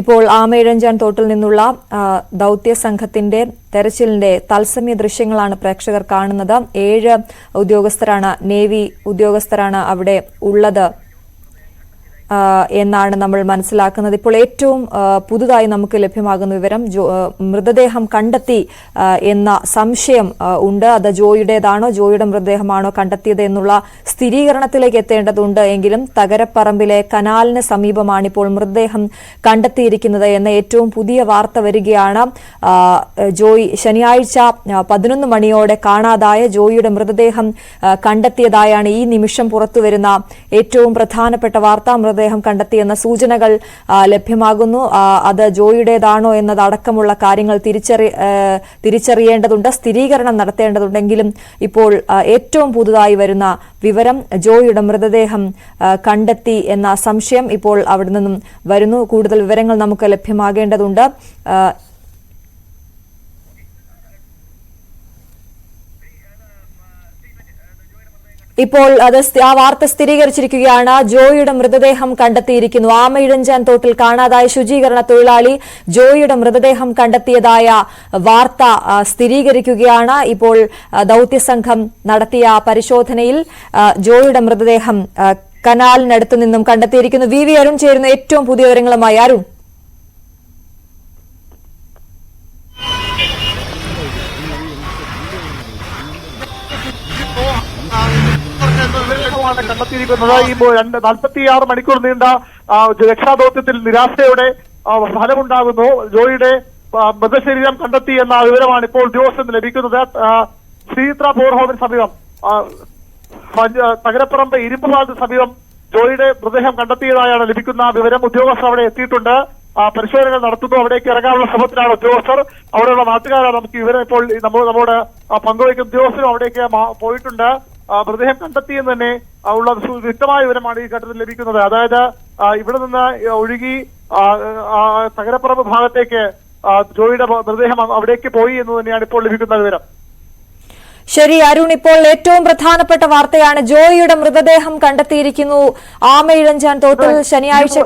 ഇപ്പോൾ ആമയിഴഞ്ചാൻ തോട്ടിൽ നിന്നുള്ള ദൌത്യ സംഘത്തിന്റെ തെരച്ചിലിന്റെ തത്സമയ ദൃശ്യങ്ങളാണ് പ്രേക്ഷകർ കാണുന്നത്. 7 ഉദ്യോഗസ്ഥരാണ്, നേവി ഉദ്യോഗസ്ഥരാണ് അവിടെ ഉള്ളത് എന്നാണ് നമ്മൾ മനസ്സിലാക്കുന്നത്. ഇപ്പോൾ ഏറ്റവും പുതുതായി നമുക്ക് ലഭ്യമാകുന്ന വിവരം മൃതദേഹം കണ്ടെത്തി എന്ന സംശയം ഉണ്ട്. അത് ജോയിയുടേതാണോ, ജോയിയുടെ മൃതദേഹമാണോ കണ്ടെത്തിയത് എന്നുള്ള സ്ഥിരീകരണത്തിലേക്ക് എത്തേണ്ടതുണ്ട്. എങ്കിലും തകരപ്പറമ്പിലെ കനാലിന് സമീപമാണ് ഇപ്പോൾ മൃതദേഹം കണ്ടെത്തിയിരിക്കുന്നത് എന്ന ഏറ്റവും പുതിയ വാർത്ത വരികയാണ്. ജോയി ശനിയാഴ്ച 11 മണിയോടെ കാണാതായ ജോയിയുടെ മൃതദേഹം കണ്ടെത്തിയതായാണ് ഈ നിമിഷം പുറത്തുവരുന്ന ഏറ്റവും പ്രധാനപ്പെട്ട വാർത്ത. മൃതദേഹം കണ്ടെത്തിയെന്ന സൂചനകൾ ലഭ്യമാകുന്നു. അത് ജോയിയുടേതാണോ എന്നതടക്കമുള്ള കാര്യങ്ങൾ തിരിച്ചറിയേണ്ടതുണ്ട്, സ്ഥിരീകരണം നടത്തേണ്ടതുണ്ടെങ്കിലും ഇപ്പോൾ ഏറ്റവും പുതുതായി വരുന്ന വിവരം ജോയിയുടെ മൃതദേഹം കണ്ടെത്തി എന്ന സംശയം ഇപ്പോൾ അവിടെ നിന്നും വരുന്നു. കൂടുതൽ വിവരങ്ങൾ നമുക്ക് ലഭ്യമാകേണ്ടതുണ്ട്. ഇപ്പോൾ ആ വാർത്ത സ്ഥിരീകരിച്ചിരിക്കുകയാണ്. ജോയിയുടെ മൃതദേഹം കണ്ടെത്തിയിരിക്കുന്നു. ആമയിഴഞ്ചാൻ തോട്ടിൽ കാണാതായ ശുചീകരണ തൊഴിലാളി ജോയിയുടെ മൃതദേഹം കണ്ടെത്തിയതായ വാർത്ത സ്ഥിരീകരിക്കുകയാണ്. ഇപ്പോൾ ദൌത്യസംഘം നടത്തിയ പരിശോധനയിൽ ജോയിയുടെ മൃതദേഹം കനാലിനടുത്തു നിന്നും കണ്ടെത്തിയിരിക്കുന്നു. വി അരുൺ ചേരുന്ന ഏറ്റവും പുതിയ വിവരങ്ങളുമായി. അരുൺ, കണ്ടെത്തിയിരിക്കുന്നത് ഈ 46 മണിക്കൂർ നീണ്ട രക്ഷാദൌത്യത്തിൽ നിരാശയോടെ ഫലമുണ്ടാകുന്നു. ജോയിയുടെ മൃതശരീരം കണ്ടെത്തി എന്ന വിവരമാണ് ഇപ്പോൾ ഉദ്യോഗസ്ഥന് ലഭിക്കുന്നത്. ശ്രീത്ര ബോർഹോമിന് സമീപം തകരപ്പറമ്പ് ഇരുമ്പുപാലത്തിന് സമീപം ജോയിയുടെ മൃതദേഹം കണ്ടെത്തിയതായാണ് ലഭിക്കുന്ന വിവരം. ഉദ്യോഗസ്ഥർ അവിടെ എത്തിയിട്ടുണ്ട്, പരിശോധനകൾ നടത്തുന്നു. അവിടേക്ക് ഇറങ്ങാനുള്ള ശ്രമത്തിലാണ് ഉദ്യോഗസ്ഥർ. അവിടെയുള്ള നാട്ടുകാരാണ് നമുക്ക് വിവരം ഇപ്പോൾ നമ്മോട് പങ്കുവയ്ക്കുന്ന. ഉദ്യോഗസ്ഥരും അവിടേക്ക് പോയിട്ടുണ്ട്. മൃതദേഹം കണ്ടെത്തിയെന്ന് തന്നെ ഉള്ള വ്യക്തമായ വിവരമാണ് ഈ ഘട്ടത്തിൽ ലഭിക്കുന്നത്. അതായത് ഇവിടെ നിന്ന് ഒഴുകി തകരപ്പറമ്പ് ഭാഗത്തേക്ക് ജോയിയുടെ മൃതദേഹം അവിടേക്ക് പോയി എന്ന് തന്നെയാണ് ഇപ്പോൾ ലഭിക്കുന്ന വിവരം. ശരി അരുൺ, ഇപ്പോൾ ഏറ്റവും പ്രധാനപ്പെട്ട വാർത്തയാണ് ജോയിയുടെ മൃതദേഹം കണ്ടെത്തിയിരിക്കുന്നു. ആമയിഴഞ്ചാൻ തോട്ടിൽ ശനിയാഴ്ച